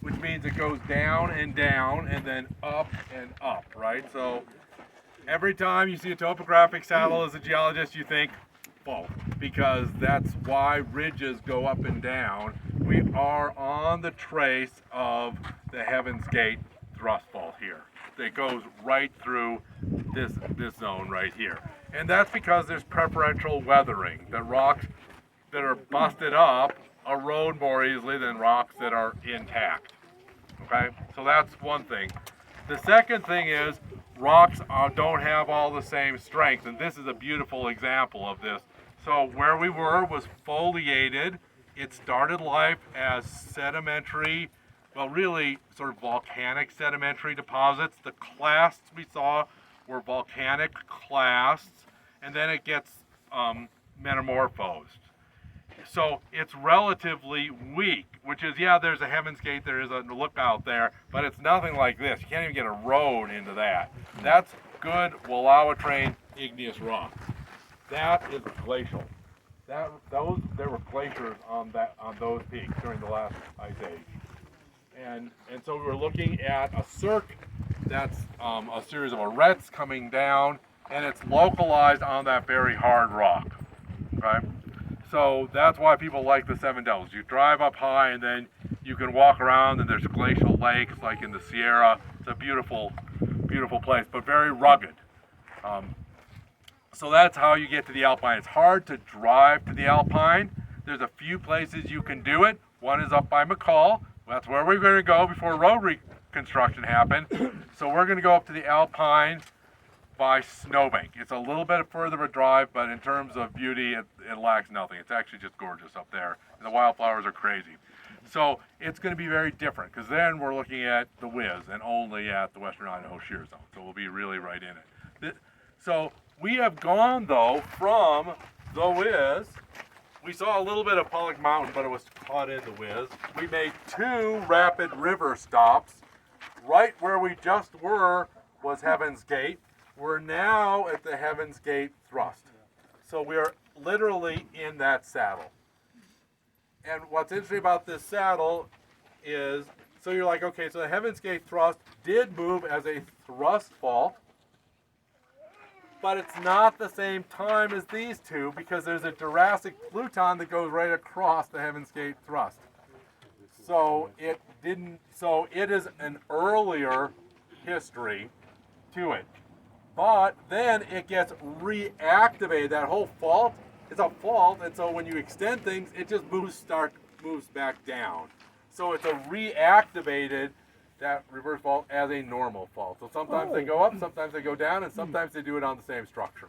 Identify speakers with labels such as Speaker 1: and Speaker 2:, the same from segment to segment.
Speaker 1: which means it goes down and then up and up, right? So every time you see a topographic saddle as a geologist, you think fault, because that's why ridges go up and down. We are on the trace of the Heavens Gate thrust fault here. It goes right through this zone right here. And that's because there's preferential weathering. The rocks that are busted up erode more easily than rocks that are intact. Okay, so that's one thing. The second thing is rocks don't have all the same strength, and this is a beautiful example of this. So where we were was foliated. It started life as sedimentary, well, really sort of volcanic sedimentary deposits. The clasts we saw were volcanic clasts, and then it gets metamorphosed. So it's relatively weak, which is, yeah, there's a Heavens Gate, there is a lookout there, but it's nothing like this. You can't even get a road into that. That's good Wallowa terrain igneous rock. That is glacial. There were glaciers on those peaks during the last ice age. And so we were looking at a cirque that's a series of arêtes coming down, and it's localized on that very hard rock. Okay? So that's why people like the Seven Devils. You drive up high and then you can walk around, and there's glacial lakes like in the Sierra. It's a beautiful, beautiful place, but very rugged. So that's how you get to the Alpine. It's hard to drive to the Alpine. There's a few places you can do it. One is up by McCall. That's where we're going to go before road reconstruction happened. So we're going to go up to the Alpine by Snowbank. It's a little bit further of a drive, but in terms of beauty, it lacks nothing. It's actually just gorgeous up there, and the wildflowers are crazy. So it's going to be very different, because then we're looking at the Whiz and only at the Western Idaho Shear Zone. So we'll be really right in it. So we have gone, though, from the Whiz. We saw a little bit of Pollock Mountain, but it was caught in the Whiz. We made 2 rapid river stops. Right where we just were was Heavens Gate. We're now at the Heavens Gate thrust. So we're literally in that saddle. And what's interesting about this saddle is, so you're like, okay, so the Heavens Gate thrust did move as a thrust fault, but it's not the same time as these two, because there's a Jurassic pluton that goes right across the Heavens Gate thrust. So it is an earlier history to it. But then it gets reactivated. That whole fault is a fault, and so when you extend things, it just moves back down. So it's a reactivated, that reverse fault, as a normal fault. So sometimes they go up, sometimes they go down, and sometimes they do it on the same structure.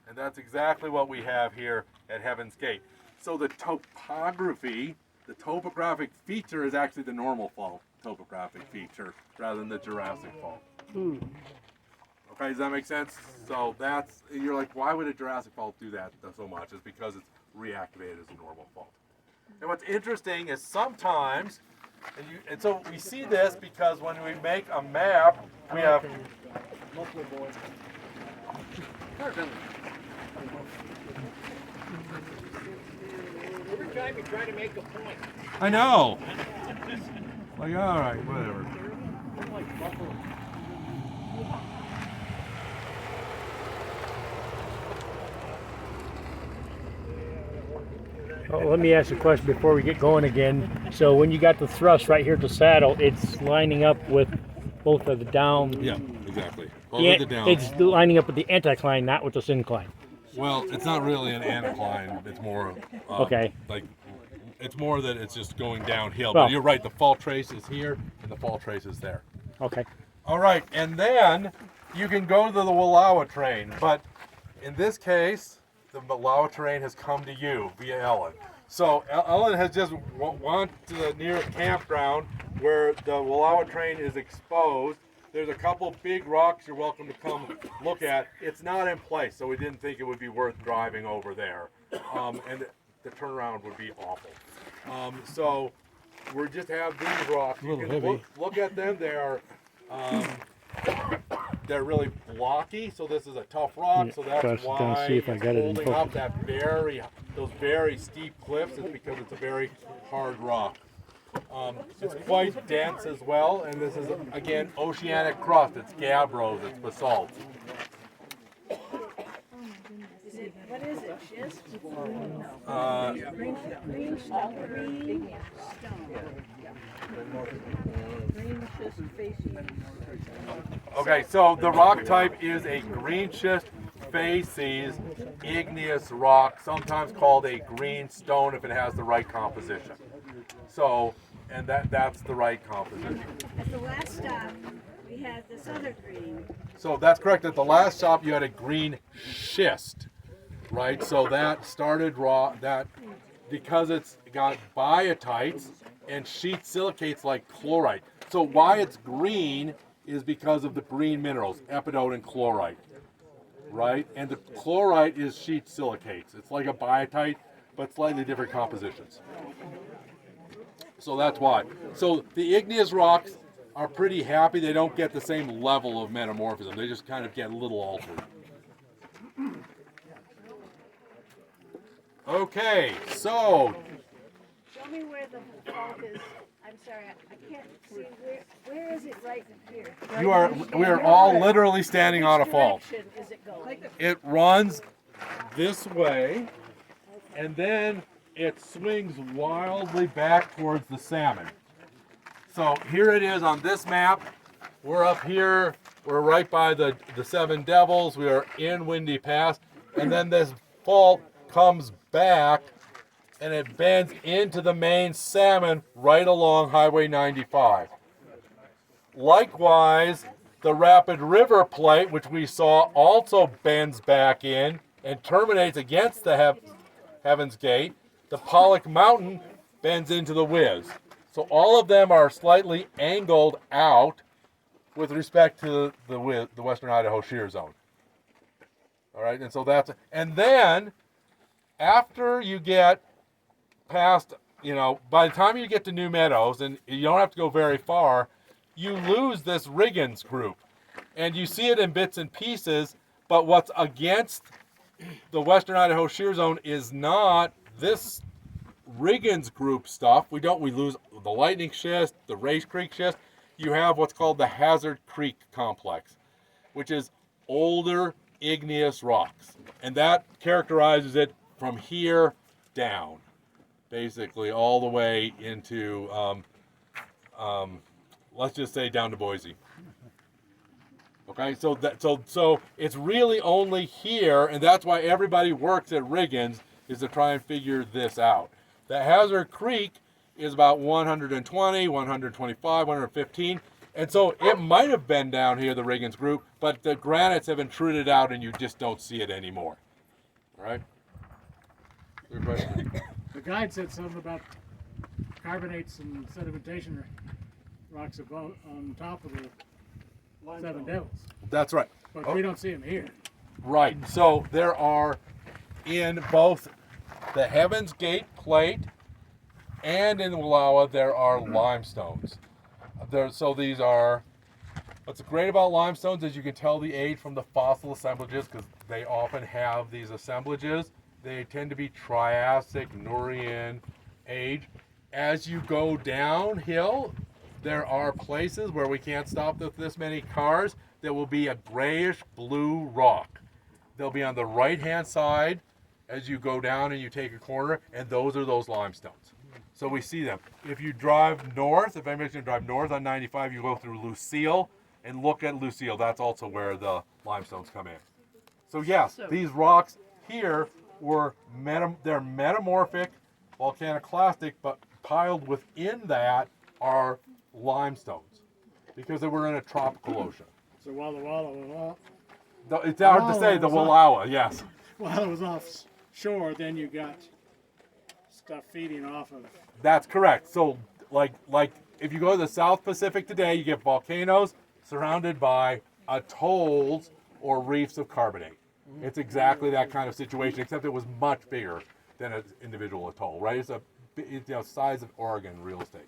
Speaker 1: And that's exactly what we have here at Heavens Gate. So the topography, the topographic feature is actually the normal fault topographic feature rather than the Jurassic fault. Okay, does that make sense? So you're like, why would a Jurassic fault do that so much? It's because it's reactivated as a normal fault. And what's interesting is sometimes, and so we see this because when we make a map, we have.
Speaker 2: Every time you try to make a point.
Speaker 1: I know. Like, all right, whatever.
Speaker 3: Oh, let me ask a question before we get going again. So when you got the thrust right here at the saddle, it's lining up with both of the down.
Speaker 1: Yeah, exactly.
Speaker 3: The down. It's lining up with the anticline, not with the syncline.
Speaker 1: Well, it's not really an anticline. It's more
Speaker 3: okay.
Speaker 1: Like it's more that it's just going downhill.
Speaker 3: Well,
Speaker 1: but you're right. The fault trace is here, and the fault trace is there.
Speaker 3: Okay.
Speaker 1: All right, and then you can go to the Wallowa terrain, but in this case, the Wallowa terrain has come to you via Ellen. So Ellen has just went to the nearest campground where the Wallowa terrain is exposed. There's a couple big rocks you're welcome to come look at. It's not in place, so we didn't think it would be worth driving over there. And the turnaround would be awful. So we just have these rocks. You can look at them. They're really blocky, so this is a tough rock. Yeah, so that's why
Speaker 3: see if I got
Speaker 1: it's holding up those very steep cliffs. Is because it's a very hard rock. It's quite dense as well, and this is, again, oceanic crust. It's gabbros, it's basalt.
Speaker 4: What is it? Schist?
Speaker 2: Green stone. Green schist facing.
Speaker 1: Okay, so the rock type is a green schist facies igneous rock, sometimes called a green stone if it has the right composition. So, and that's the right composition.
Speaker 4: At the last stop, we had this other green.
Speaker 1: So that's correct. At the last stop, you had a green schist, right? So that started raw. That because it's got biatites and sheet silicates like chlorite. So why it's green is because of the green minerals, epidote and chlorite, right? And the chlorite is sheet silicates. It's like a biotite, but slightly different compositions. So that's why. So the igneous rocks are pretty happy. They don't get the same level of metamorphism. They just kind of get a little altered. Okay, so
Speaker 4: Show me where the fault is. I'm sorry, I can't see where is it right here?
Speaker 1: we are all literally standing on a fault.
Speaker 4: Which direction is it going?
Speaker 1: It runs this way, and then it swings wildly back towards the salmon. So here it is on this map. We're up here. We're right by the Seven Devils. We are in Windy Pass. And then this fault comes back, and it bends into the main salmon right along Highway 95. Likewise, the Rapid River Plate, which we saw, also bends back in and terminates against the Heavens Gate. The Pollock Mountain bends into the Whiz. So all of them are slightly angled out with respect to the Western Idaho Shear Zone. All right, and so that's, and then after you get past, by the time you get to New Meadows, and you don't have to go very far, you lose this Riggins group. And you see it in bits and pieces, but what's against the Western Idaho Shear Zone is not this Riggins group stuff. We lose the Lightning Schist, the Race Creek Schist. You have what's called the Hazard Creek Complex, which is older igneous rocks. And that characterizes it from here down, basically all the way into, let's just say down to Boise. Okay, so it's really only here, and that's why everybody works at Riggins, is to try and figure this out. The Hazard Creek is about 120, 125, 115, and so it might have been down here, the Riggins group, but the granites have intruded out and you just don't see it anymore. All right? Your question?
Speaker 5: The guide said something about carbonates and sedimentation rocks above, on top of the Seven Devils,
Speaker 1: That's right.
Speaker 5: but we don't see them here.
Speaker 1: Right. So there are in both the Heavens Gate Plate and in Wallowa there are limestones. So these are, what's great about limestones is you can tell the age from the fossil assemblages because they often have these assemblages. They tend to be Triassic, Nurian age. As you go downhill, there are places where we can't stop with this many cars. There will be a grayish blue rock. They'll be on the right-hand side as you go down and you take a corner, and those are those limestones. So we see them. If you drive north, if anybody's going to drive north on 95, you go through Lucille and look at Lucille. That's also where the limestones come in. So yes, these rocks here were they're metamorphic, volcaniclastic, but piled within that are limestones because they were in a tropical ocean.
Speaker 5: So while the Wallowa was off,
Speaker 1: It's hard to say, the Wallowa, yes.
Speaker 5: while it was offshore, then you got stuff feeding off of.
Speaker 1: That's correct. So like if you go to the South Pacific today, you get volcanoes surrounded by atolls or reefs of carbonate. It's exactly that kind of situation, except it was much bigger than an individual atoll, right? It's the size of Oregon real estate.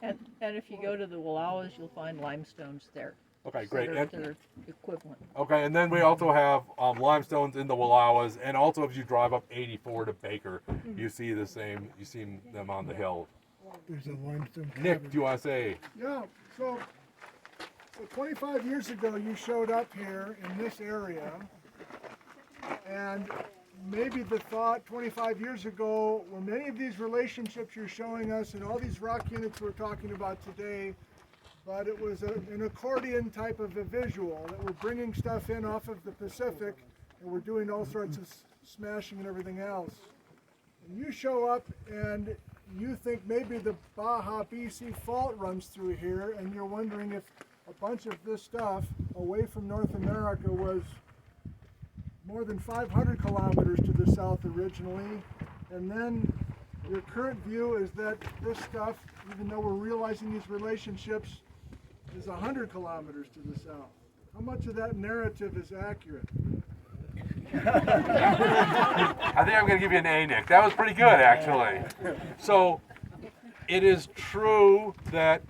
Speaker 6: And if you go to the Wallowas, you'll find limestones there.
Speaker 1: Okay,
Speaker 6: So
Speaker 1: great.
Speaker 6: They're equivalent.
Speaker 1: Okay, and then we also have limestones in the Wallowas, and also if you drive up 84 to Baker, you see the same. You see them on the hill.
Speaker 7: There's a limestone.
Speaker 1: Nick, do you want to say?
Speaker 7: Yeah, so 25 years ago you showed up here in this area, and maybe the thought 25 years ago were many of these relationships you're showing us and all these rock units we're talking about today, but it was an accordion type of a visual that we're bringing stuff in off of the Pacific and we're doing all sorts of smashing and everything else. And you show up and you think maybe the Baja BC fault runs through here, and you're wondering if a bunch of this stuff away from North America was more than 500 kilometers to the south originally, and then your current view is that this stuff, even though we're realizing these relationships, is 100 kilometers to the south. How much of that narrative is accurate?
Speaker 1: I think I'm going to give you an A, Nick. That was pretty good, actually. So, it is true that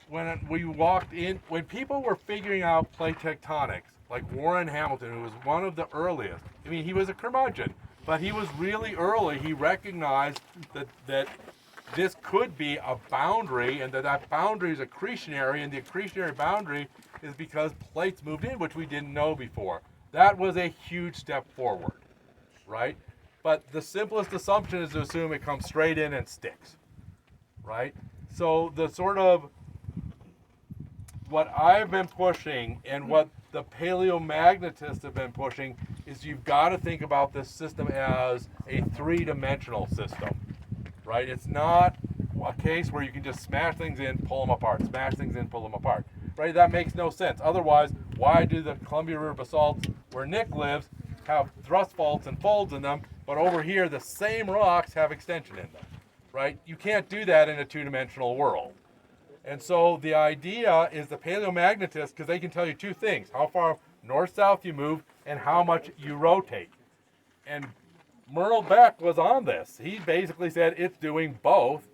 Speaker 1: when we walked in, when people were figuring out plate tectonics, like Warren Hamilton, who was one of the earliest, I mean, he was a curmudgeon, but he was really early. He recognized that this could be a boundary, and that boundary is accretionary, and the accretionary boundary is because plates moved in, which we didn't know before. That was a huge step forward, right? But the simplest assumption is to assume it comes straight in and sticks, right? So the sort of, what I've been pushing and what the paleomagnetists have been pushing is you've got to think about this system as a three-dimensional system, right? It's not a case where you can just smash things in, pull them apart, smash things in, pull them apart, right? That makes no sense. Otherwise, why do the Columbia River basalts where Nick lives have thrust faults and folds in them, but over here the same rocks have extension in them, right? You can't do that in a two-dimensional world. And so the idea is the paleomagnetists, because they can tell you two things: how far north-south you move and how much you rotate. And Merle Beck was on this. He basically said it's doing both,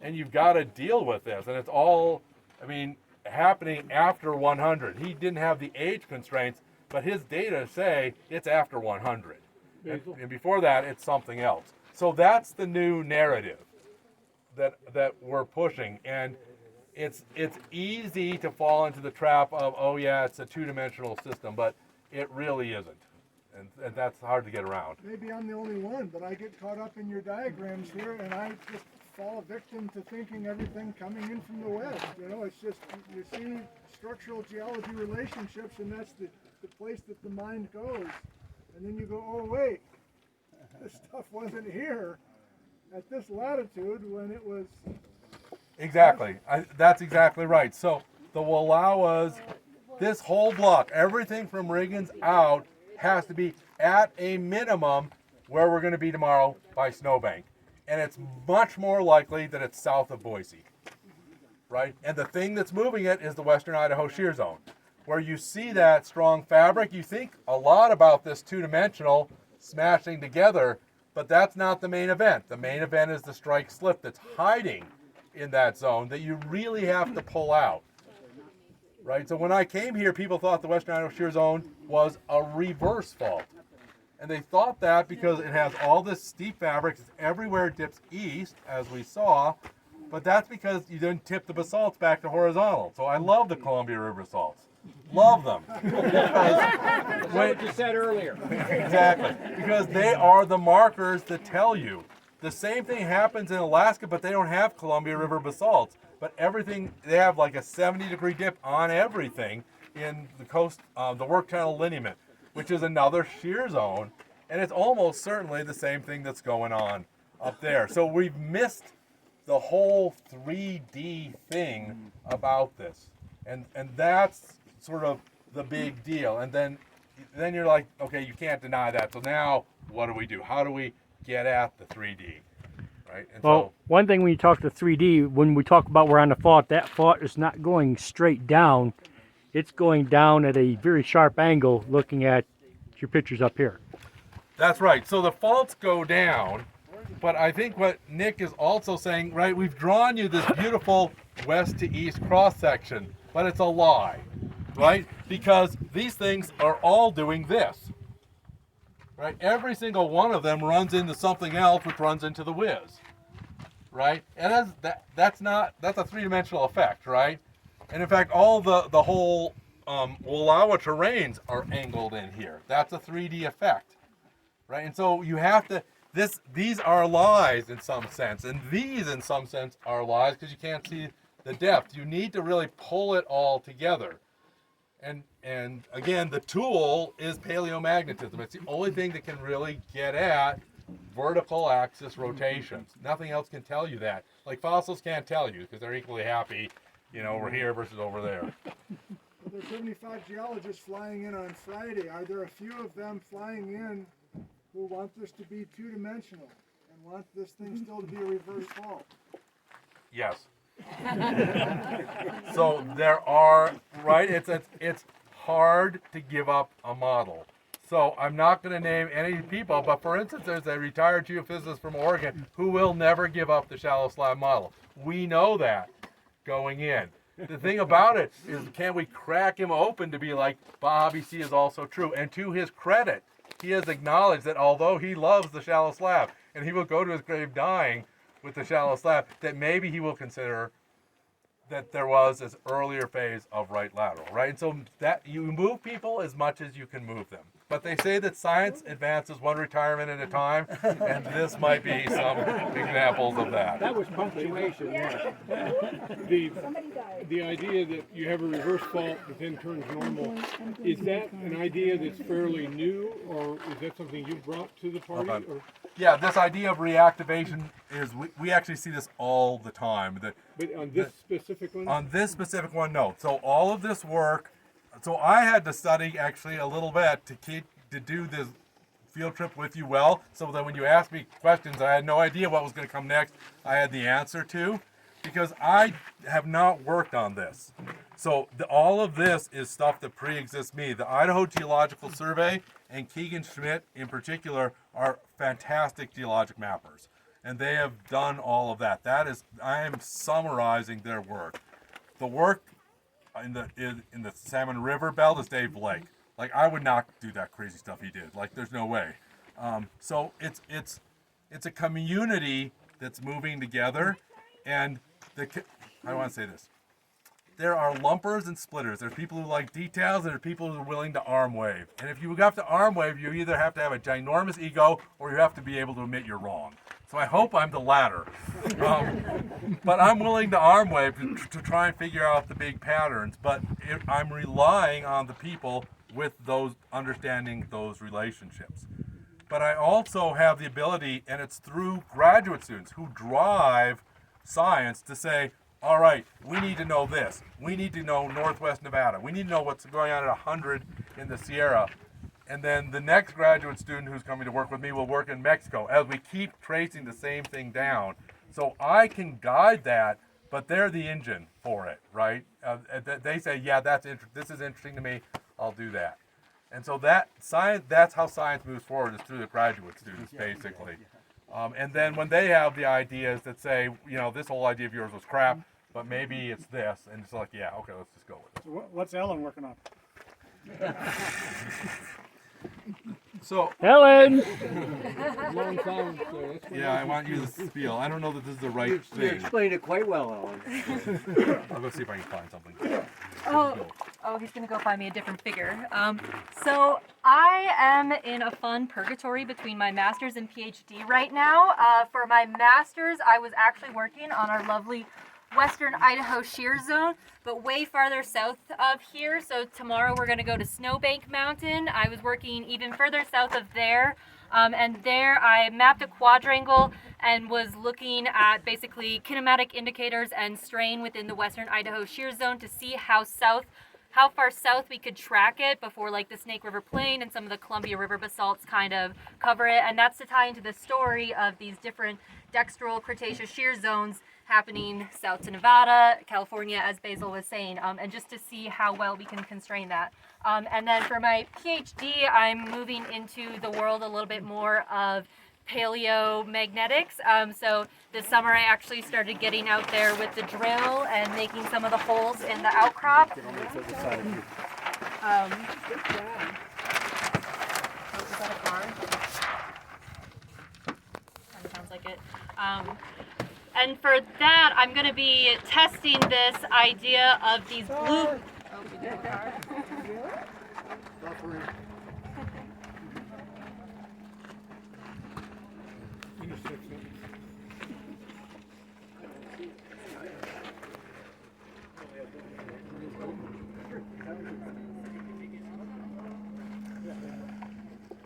Speaker 1: and you've got to deal with this. And it's all, I mean, happening after 100. He didn't have the age constraints, but his data say it's after 100. And before that, it's something else. So that's the new narrative that we're pushing. And it's easy to fall into the trap of, oh yeah, it's a two-dimensional system, but it really isn't. And that's hard to get around.
Speaker 7: Maybe I'm the only one, but I get caught up in your diagrams here, and I just fall victim to thinking everything coming in from the west. You know, it's just, you see structural geology relationships, and that's the place that the mind goes. And then you go, oh wait, this stuff wasn't here at this latitude when it was...
Speaker 1: Exactly. That's exactly right. So the Wallowas, this whole block, everything from Riggins out, has to be at a minimum where we're going to be tomorrow by Snowbank. And it's much more likely that it's south of Boise, right? And the thing that's moving it is the western Idaho shear zone. Where you see that strong fabric, you think a lot about this two-dimensional smashing together, but that's not the main event. The main event is the strike slip that's hiding in that zone that you really have to pull out, right? So when I came here, people thought the western Idaho shear zone was a reverse fault. And they thought that because it has all this steep fabric, it's everywhere it dips east, as we saw, but that's because you didn't tip the basalts back to horizontal. So I love the Columbia River basalts. Love them.
Speaker 2: That's what you said earlier.
Speaker 1: Exactly. Because they are the markers that tell you. The same thing happens in Alaska, but they don't have Columbia River basalts. But everything, they have like a 70-degree dip on everything in the coast, the work channel lineament, which is another shear zone. And it's almost certainly the same thing that's going on up there. So we've missed the whole 3D thing about this. And that's sort of the big deal. And then you're like, okay, you can't deny that. So now what do we do? How do we get at the 3D, right? And
Speaker 3: well, one thing when you talk to 3D, when we talk about we're on the fault, that fault is not going straight down. It's going down at a very sharp angle, looking at your pictures up here.
Speaker 1: That's right. So the faults go down, but I think what Nick is also saying, right, we've drawn you this beautiful west to east cross section, but it's a lie, right? Because these things are all doing this. Right? Every single one of them runs into something else, which runs into the whiz. right? And that's a three-dimensional effect, right? And in fact, all the whole Wallowa terrains are angled in here. That's a 3D effect, right? And so you have to, these are lies in some sense, and these in some sense are lies because you can't see the depth. You need to really pull it all together. And again, the tool is paleomagnetism. It's the only thing that can really get at vertical axis rotations. Nothing else can tell you that. Like fossils can't tell you because they're equally happy, over here versus over there.
Speaker 7: Well, there's 75 geologists flying in on Friday. Are there a few of them flying in who want this to be two-dimensional and want this thing still to be a reverse fault?
Speaker 1: Yes. So there are, right? It's hard to give up a model. So I'm not going to name any people, but for instance, there's a retired geophysicist from Oregon who will never give up the shallow slab model. We know that going in. The thing about it is, can we crack him open to be like, Bob, C is also true? And to his credit, he has acknowledged that although he loves the shallow slab, and he will go to his grave dying with the shallow slab, that maybe he will consider that there was this earlier phase of right lateral, right? And so that you move people as much as you can move them. But they say that science advances one retirement at a time, and this might be some examples of that.
Speaker 2: That was punctuation, yeah.
Speaker 8: The idea that you have a reverse fault that then turns normal, is that an idea that's fairly new, or is that something you brought to the party? Or?
Speaker 1: Yeah, this idea of reactivation is, we actually see this all the time.
Speaker 8: But on this specific one?
Speaker 1: On this specific one, no. So all of this work, so I had to study actually a little bit to do this field trip with you well, so that when you asked me questions, I had no idea what was going to come next. I had the answer to, because I have not worked on this. So all of this is stuff that pre-exists me. The Idaho Geological Survey and Keegan Schmidt in particular are fantastic geologic mappers. And they have done all of that. I am summarizing their work. The work in the Salmon River belt is Dave Blake. Like, I would not do that crazy stuff he did. Like, there's no way. So it's a community that's moving together, and I want to say this. There are lumpers and splitters. There's people who like details, and there are people who are willing to arm wave. And if you have to arm wave, you either have to have a ginormous ego, or you have to be able to admit you're wrong. So I hope I'm the latter. But I'm willing to arm wave to try and figure out the big patterns. But I'm relying on the people with those, understanding those relationships. But I also have the ability, and it's through graduate students who drive science to say, all right, we need to know this. We need to know Northwest Nevada. We need to know what's going on at 100 in the Sierra. And then the next graduate student who's coming to work with me will work in Mexico as we keep tracing the same thing down. So I can guide that, but they're the engine for it, right? They say, yeah, this is interesting to me. I'll do that. And so that's how science moves forward, is through the graduate students, basically. And then when they have the ideas that say, this whole idea of yours was crap, but maybe it's this, and it's like, yeah, okay, let's just go with it.
Speaker 5: So what's Ellen working on?
Speaker 1: So,
Speaker 3: Helen!
Speaker 8: Long time, so that's what
Speaker 1: yeah, I want you to spiel. I don't know that this is the right
Speaker 2: You
Speaker 1: thing.
Speaker 2: explained it quite well, Alan.
Speaker 1: I'll go see if I can find something.
Speaker 9: Oh, he's gonna go find me a different figure. So I am in a fun purgatory between my master's and PhD right now. For my master's, I was actually working on our lovely western Idaho shear zone, but way farther south of here. So tomorrow we're gonna go to Snowbank Mountain. I was working even further south of there. And there I mapped a quadrangle and was looking at basically kinematic indicators and strain within the western Idaho shear zone to see how far south we could track it before like the Snake River Plain and some of the Columbia River basalts kind of cover it. And that's to tie into the story of these different dextral Cretaceous shear zones happening south to Nevada, California, as Basil was saying, and just to see how well we can constrain that. And then for my PhD, I'm moving into the world a little bit more of paleomagnetics. So this summer I actually started getting out there with the drill and making some of the holes in the outcrop.
Speaker 6: Good job.
Speaker 9: Oh, is that a car? Sounds like it. And for that, I'm going to be testing this idea of these blue.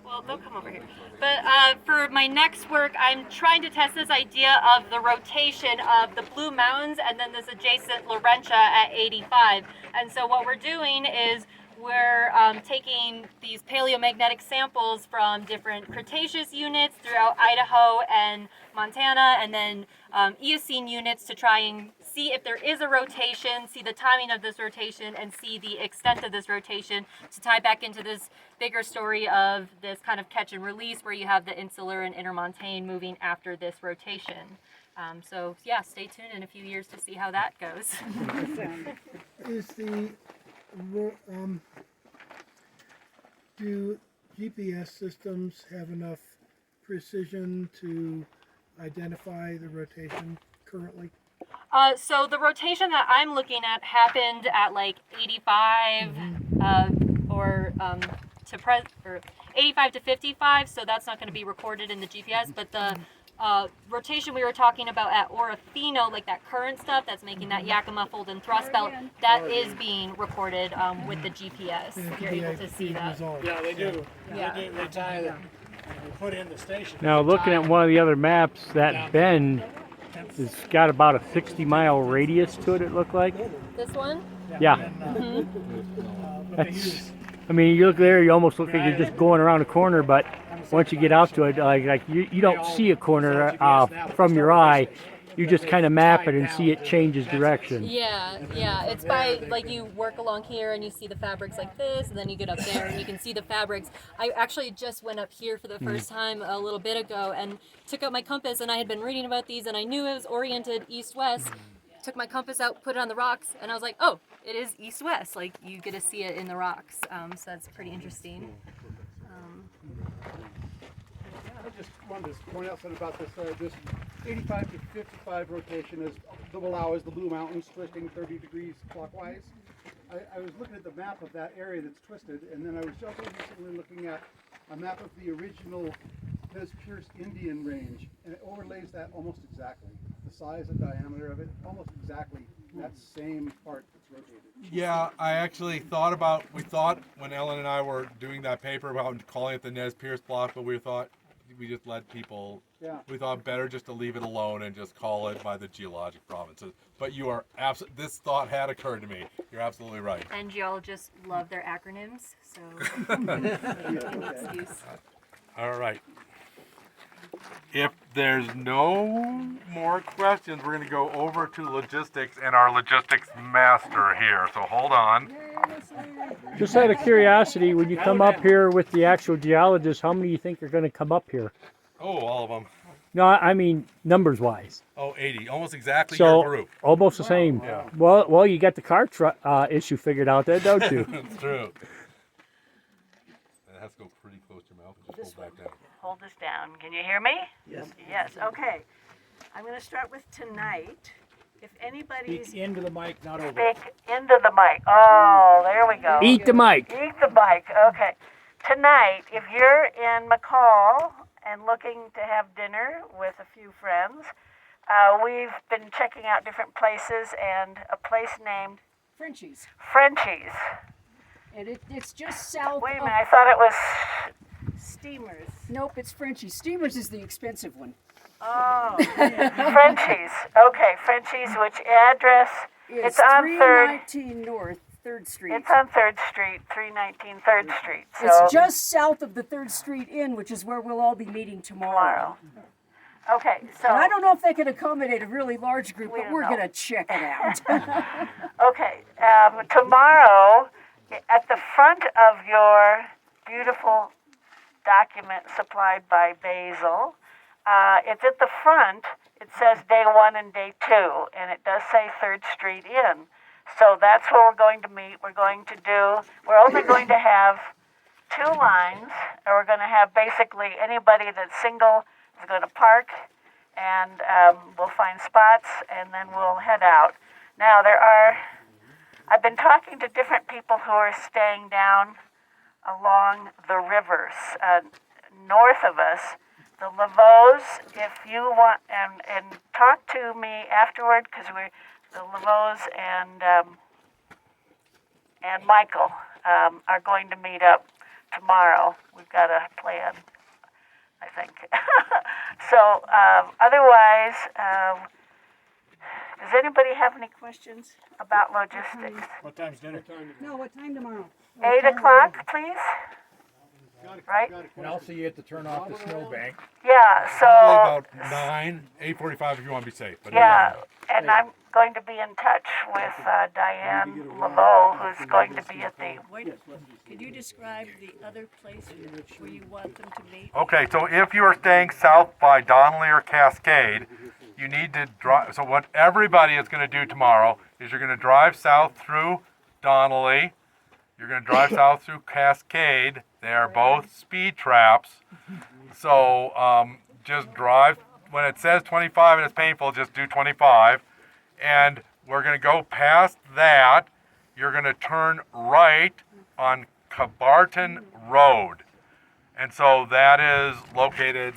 Speaker 9: Well, they'll come over here. But for my next work, I'm trying to test this idea of the rotation of the Blue Mountains and then this adjacent Laurentia at 85. And so what we're doing is we're taking these paleomagnetic samples from different Cretaceous units throughout Idaho and Montana, and then Eocene units to try and see if there is a rotation, see the timing of this rotation, and see the extent of this rotation to tie back into this bigger story of this kind of catch and release where you have the insular and intermontane moving after this rotation. So yeah, stay tuned in a few years to see how that goes.
Speaker 7: Is the do GPS systems have enough precision to identify the rotation currently?
Speaker 9: So the rotation that I'm looking at happened at like 85 or 85 to 55, so that's not going to be recorded in the GPS, but the rotation we were talking about at Orofino, like that current stuff that's making that Yakima fold and thrust belt, that is being recorded with the GPS. You're able to see that.
Speaker 2: Yeah, they do.
Speaker 9: Yeah.
Speaker 2: They tie them. They put in the station.
Speaker 3: Now, looking at one of the other maps, that bend has got about a 60-mile radius to it, it looked like.
Speaker 9: This one?
Speaker 3: Yeah. That's, I mean, you look there, you almost look like you're just going around a corner, but once you get out to it, like you don't see a corner from your eye. You just kind of map it and see it changes direction.
Speaker 9: Yeah, yeah. It's by, like, you work along here and you see the fabrics like this, and then you get up there and you can see the fabrics. I actually just went up here for the first time a little bit ago and took out my compass, and I had been reading about these and I knew it was oriented east-west. Took my compass out, put it on the rocks, and I was like, oh, it is east-west. Like, you get to see it in the rocks. So that's pretty interesting.
Speaker 10: I just wanted to point out something about this 85 to 55 rotation is the Wallowa, the Blue Mountains, twisting 30 degrees clockwise. I was looking at the map of that area that's twisted, and then I was also recently looking at a map of the original Nez Perce Indian Range, and it overlays that almost exactly. The size and diameter of it, almost exactly that same part that's rotated.
Speaker 1: Yeah, I actually we thought when Ellen and I were doing that paper about calling it the Nez Perce block, but we just let people, we thought better just to leave it alone and just call it by the geologic provinces. But you are this thought had occurred to me. You're absolutely right.
Speaker 9: And geologists love their acronyms, so any excuse.
Speaker 1: All right. If there's no more questions, we're going to go over to logistics and our logistics master here. So hold on.
Speaker 3: Just out of curiosity, when you come up here with the actual geologists, how many do you think are going to come up here?
Speaker 1: Oh, all of them.
Speaker 3: No, I mean numbers-wise.
Speaker 1: Oh, 80. Almost exactly
Speaker 3: So,
Speaker 1: your group.
Speaker 3: almost the same.
Speaker 1: Yeah.
Speaker 3: Well, you got the car issue figured out there, don't you?
Speaker 1: That's true. It has to go pretty close to your mouth and just hold back down.
Speaker 4: Hold this down. Can you hear me? Yes. Yes, okay. I'm going to start with tonight. If anybody's...
Speaker 2: Speak into the mic, not over.
Speaker 4: Speak into the mic. Oh, there we go.
Speaker 3: Eat the mic.
Speaker 4: Eat the mic. Okay. Tonight, if you're in McCall and looking to have dinner with a few friends, we've been checking out different places, and a place named
Speaker 11: Frenchie's.
Speaker 4: Frenchie's.
Speaker 11: And it's just south
Speaker 4: Wait a
Speaker 11: of...
Speaker 4: minute, I thought it was Steamers.
Speaker 11: Nope, it's Frenchie's. Steamers is the expensive one.
Speaker 4: Oh, Frenchie's. Okay, Frenchie's. Which address? It's on
Speaker 11: 319 North 3rd Street.
Speaker 4: It's on 3rd Street, 319 3rd Street. So
Speaker 11: It's just south of the 3rd Street Inn, which is where we'll all be meeting tomorrow.
Speaker 4: Okay, so
Speaker 11: And I don't know if they can accommodate a really large group,
Speaker 4: We
Speaker 11: but
Speaker 4: don't
Speaker 11: we're
Speaker 4: know.
Speaker 11: going to check it out.
Speaker 4: Okay, tomorrow, at the front of your beautiful document supplied by Basil, it's at the front. It says day 1 and day 2, and it does say 3rd Street Inn. So that's where we're going to meet. We're only going to have 2 lines, and we're going to have basically anybody that's single is going to park and we'll find spots, and then we'll head out. Now, I've been talking to different people who are staying down along the rivers north of us, the Lavaux. If you want, and talk to me afterward, because the Lavaux and Michael are going to meet up tomorrow. We've got a plan, I think. So otherwise, does anybody have any questions about logistics?
Speaker 5: What time's dinner?
Speaker 11: No, what time tomorrow?
Speaker 4: 8 o'clock, please? Right?
Speaker 5: And I'll see you at the turn off the snowbank.
Speaker 4: Yeah,
Speaker 1: Probably
Speaker 4: so,
Speaker 1: about 9, 8:45 if you want to be safe. But
Speaker 4: yeah, and I'm going to be in touch with Diane LeBeau, who's going to be at the,
Speaker 11: Wait, could you describe the other place where you want them to meet?
Speaker 1: Okay, so if you are staying south by Donnelly or Cascade, you need to drive. So what everybody is going to do tomorrow is you're going to drive south through Donnelly. You're going to drive south through Cascade. They are both speed traps. So just drive. When it says 25 and it's painful, just do 25. And we're going to go past that. You're going to turn right on Cabarton Road. And so that is located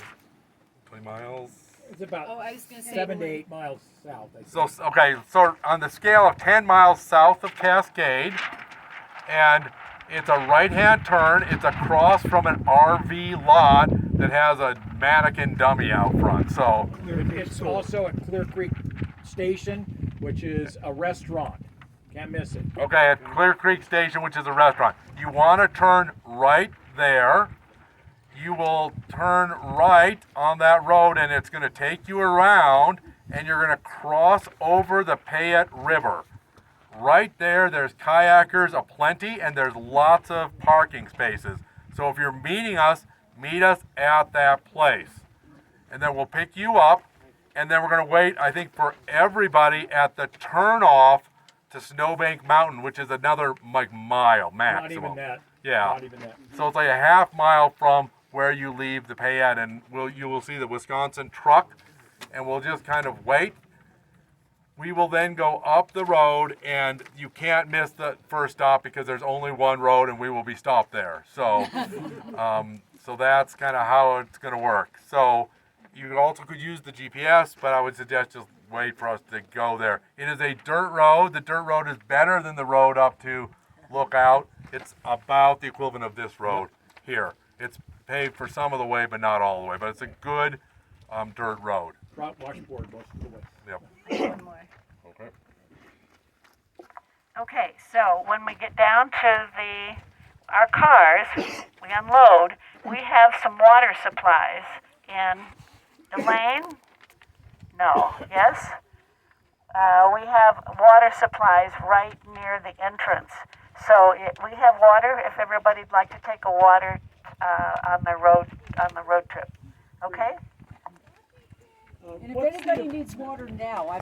Speaker 1: 20 miles.
Speaker 5: It's about
Speaker 11: I was gonna say
Speaker 5: 7 to 8 miles south. I think.
Speaker 1: So, okay, so on the scale of 10 miles south of Cascade, and it's a right-hand turn. It's across from an RV lot that has a mannequin dummy out front. So
Speaker 5: It's also at Clear Creek Station, which is a restaurant. Can't miss it.
Speaker 1: okay, at Clear Creek Station, which is a restaurant, you want to turn right there. You will turn right on that road, and it's going to take you around, and you're going to cross over the Payette River. Right there, there's kayakers aplenty, and there's lots of parking spaces. So if you're meeting us, meet us at that place. And then we'll pick you up, and then we're going to wait, I think, for everybody at the turnoff to Snowbank Mountain, which is another mile maximum.
Speaker 5: Not even that.
Speaker 1: Yeah.
Speaker 5: Not even that.
Speaker 1: So it's like a half mile from where you leave the Payette, and you will see the Wisconsin truck, and we'll just kind of wait. We will then go up the road, and you can't miss the first stop because there's only one road, and we will be stopped there. So, so that's kind of how it's going to work. So you also could use the GPS, but I would suggest just wait for us to go there. It is a dirt road. The dirt road is better than the road up to Lookout. It's about the equivalent of this road here. It's paved for some of the way, but not all the way. But it's a good dirt road.
Speaker 5: Drop washboard most of the way.
Speaker 1: Yep.
Speaker 4: one more.
Speaker 1: Okay.
Speaker 4: Okay, so when we get down to our cars, we unload, we have some water supplies in the lane. No, yes? We have water supplies right near the entrance. So we have water if everybody'd like to take a water on the road trip. Okay?
Speaker 11: And if anybody needs water now, I've